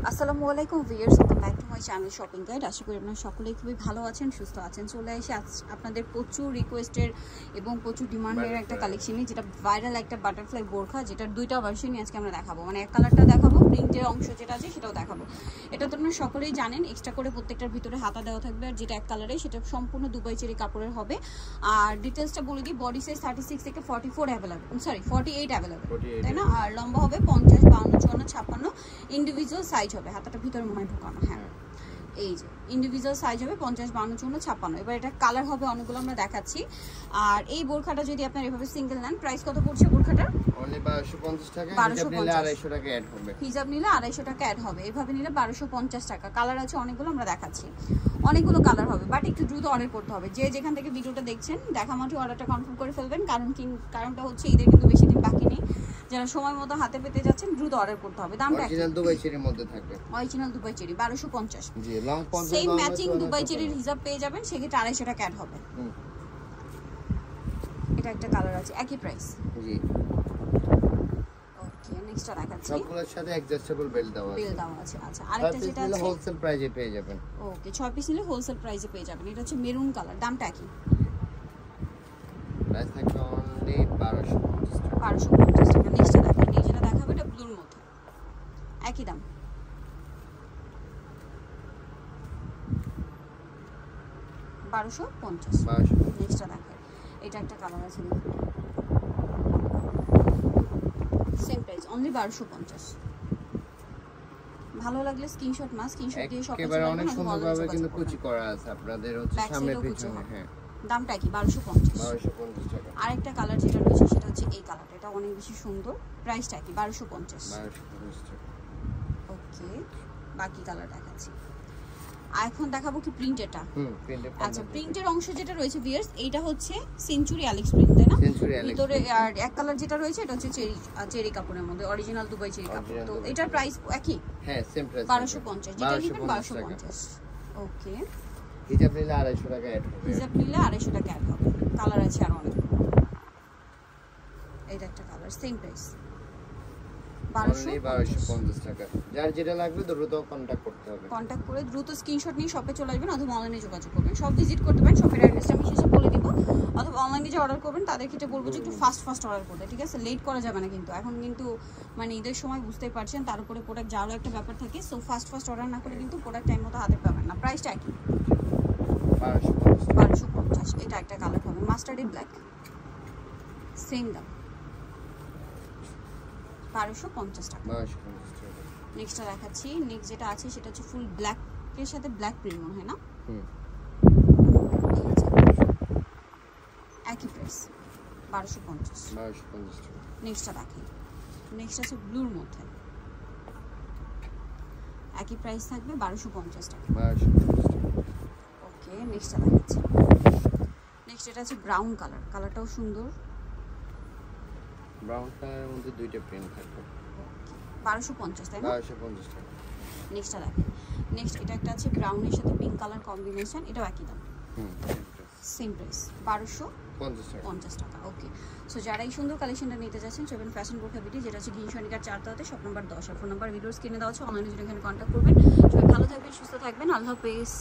আসসালামু আলাইকুম viewers, welcome back to my channel shopping guide. আশা করি আপনারা সকলেই খুবই ভালো আছেন, সুস্থ আছেন। চলে এসে আপনাদের প্রচুর রিকোয়েস্টের এবং প্রচুর ডিমান্ডের একটা কালেকশনই, যেটা ভাইরাল একটা বাটারফ্লাই বোরখা, যেটার দুইটা ভার্সনই আজকে আমরা দেখাবো। মানে এক কালারটা দেখাবো, প্রিন্টের অংশ যেটা আছে সেটাও দেখাবো। এটা তো আপনারা সকলেই জানেন, এক্সট্রা করে প্রত্যেকটার ভিতরে হাতা দেওয়া থাকবে। আর যেটা এক কালারে সেটা সম্পূর্ণ দুবাই চেরি কাপড়ের হবে। আর ডিটেলসটা বলে দিই, বডি সাইজ 36 থেকে 44 অ্যাভেলেবল, সরি 48 অ্যাভেলেবল, তাই না? আর লম্বা হবে 50, 52, 54, 56। ইন্ডিভিজুয়াল সাইজ হবে, হাতাটা ভিতরে মনে হয় ঢোকানো। হ্যাঁ, এই যে ইন্ডিভিজুয়াল সাইজ হবে 50, 52, 54, 56। এবার এটা কালার হবে অনেকগুলো, আমরা দেখাচ্ছি। আর এই বোরখাটা যদি আপনার এভাবে সিঙ্গেল নেন, প্রাইস কত পড়ছে বোরখাটার? অনলি 1250 টাকা। হিজাব নিলে 250 টাকা অ্যাড হবে। হিজাব নিলে 250 টাকা অ্যাড হবে। এভাবে নিলে 1250 টাকা। কালার আছে অনেকগুলো, আমরা দেখাচ্ছি। অনেকগুলো কালার হবে, বাট একটু দ্রুত অর্ডার করতে হবে। যে যেখান থেকে ভিডিওটা দেখছেন, দেখা মাত্র অর্ডারটা কনফার্ম করে ফেলবেন। কারণটা হচ্ছে ঈদের কিন্তু বেশি দিন বাকি নেই। যারা সময় মতো হাতে পেতে যাচ্ছেন, দ্রুত অর্ডার করতে হবে। দামটা অরিজিনাল দুবাই চেরির মধ্যে থাকবে। Original Dubai cherry 1250। জি, লং 50 সেম ম্যাচিং দুবাই চেরির হিসাব পেয়ে যাবেন, সেক্ষেত্রে 250 টাকা অ্যাড হবে। এটা একটা কালার আছে, একই প্রাইস। জি, ওকে, নেক্সটটা দেখাচ্ছি। সবগুলোর সাথে অ্যাডজাস্টেবল বেল্ট দেওয়া আছে। আচ্ছা, আরেকটা যেটা আছে হোলসেল প্রাইসে পেয়ে যাবেন। ওকে, 6 পিস নিলে হোলসেল প্রাইসে পেয়ে যাবেন। এটা হচ্ছে মেরুন কালার, দামটা কি? প্রাইস থাকবে অনলি 1250 টাকা। 1250 টাকা। নেক্সটটা দেখেন, এই যেটা দেখাবো এটা ব্লুর মধ্যে, একই দাম। 1250। নেক্সটটা দেখেন, এটা একটা কালার আছে, সেম প্রাইস, অনলি 1250। ভালো লাগলে স্ক্রিনশট দিয়ে শপে চলে আসবেন। অনেক সুন্দরভাবে কিন্তু কুচি করা আছে আপনাদের, হচ্ছে সামনে পিছনে। হ্যাঁ, দামটা কি? 1250 টাকা। আরেকটা কালার যেটা রয়েছে সেটা হচ্ছে এই কালারটা, এটা অনেক বেশি সুন্দর। প্রাইসটা কি? 1250 টাকা। ওকে, বাকি কালার দেখাচ্ছি। এখন দেখাবো কি প্রিন্টেরটা। আচ্ছা, প্রিন্টের অংশ যেটা রয়েছে ভিউয়ার্স, এইটা হচ্ছে সেঞ্চুরি অ্যালেক্স প্রিন্ট, তাই না? ভিতরে আর এক কালার যেটা রয়েছে এটা হচ্ছে চেরি কাপড়ের মধ্যে, অরিজিনাল দুবাই চেরি কাপড়। তো এটার প্রাইস একই। হ্যাঁ, সেম প্রাইস 1250। যেটা নেবেন 1250। ওকে, হিজাব নিলে 250 টাকা অ্যাড হবে। হিজাব নিলে 250 টাকা অ্যাড হবে। কালার আছে আর অনেক। এইটা একটা কালার, সেম প্রাইস 1250 টাকা। যার যেটা লাগবে দ্রুত কন্টাক্ট করতে হবে। কন্টাক্ট করে দ্রুত স্ক্রিনশট নিয়ে শপে চলে আসবেন, অথবা অনলাইনে যোগাযোগ করবেন। সব ভিজিট করতে পারেন, শপের অ্যাড্রেসটা আমি শেষে বলে দিব। অথবা অনলাইনে যে অর্ডার করবেন তাদের ক্ষেত্রে বলবো যে একটু ফাস্ট অর্ডার করতে, ঠিক আছে? লেট করা যাবে না কিন্তু। এখন কিন্তু মানে ঈদের সময় বুঝতেই পারছেন, তার উপরে প্রোডাক্ট যাওয়ারও একটা ব্যাপার থাকে। সো ফাস্ট অর্ডার না করে কিন্তু প্রোডাক্ট টাইম মতো হাতে পাবেন না। প্রাইসটা কি? 1250। এটা একটা কালার হবে মাস্টার্ডি ব্ল্যাক, সেম দাম 1250 টাকা। নেক্সটটা দেখাচ্ছি। নেক্সট যেটা আছে সেটা হচ্ছে ফুল ব্ল্যাক এর সাথে ব্ল্যাক প্রিন্ট, মনে হয় না? একই প্রাইস 1250 টাকা। নেক্সটটা দেখেন, নেক্সট আছে ব্লুর মধ্যে, একই প্রাইস থাকবে 1250 টাকা। ওকে, নেক্সটটা দেখাচ্ছি। নেক্সট এটা আছে ব্রাউন কালার, কালারটাও সুন্দর। ব্রাউন কালারের মধ্যে দুইটা প্রিন্ট থাকবে। 1250, তাই না? 1250 টাকা। নেক্সটটা দেখেন, নেক্সট এটা একটা আছে ব্রাউনের সাথে পিঙ্ক কালার কম্বিনেশন, এটাও একই দাম। সেম প্রাইস 1250 টাকা। ওকে, সো যারা এই সুন্দর কালেকশনটা নিতে যাচ্ছেন, সেভেন ফ্যাশন বোরখা বিটি, যেটা হচ্ছে ঘিনসনিকার 4 তলাতে, শপ নাম্বার 10। আর ফোন নাম্বার ভিডিওর স্ক্রিনে দেওয়া আছে, অনলাইনে যেটা এখানে কন্ট্যাক্ট করবেন। সবাই ভালো থাকবেন, সুস্থ থাকবেন, আল্লাহ হাফেজ।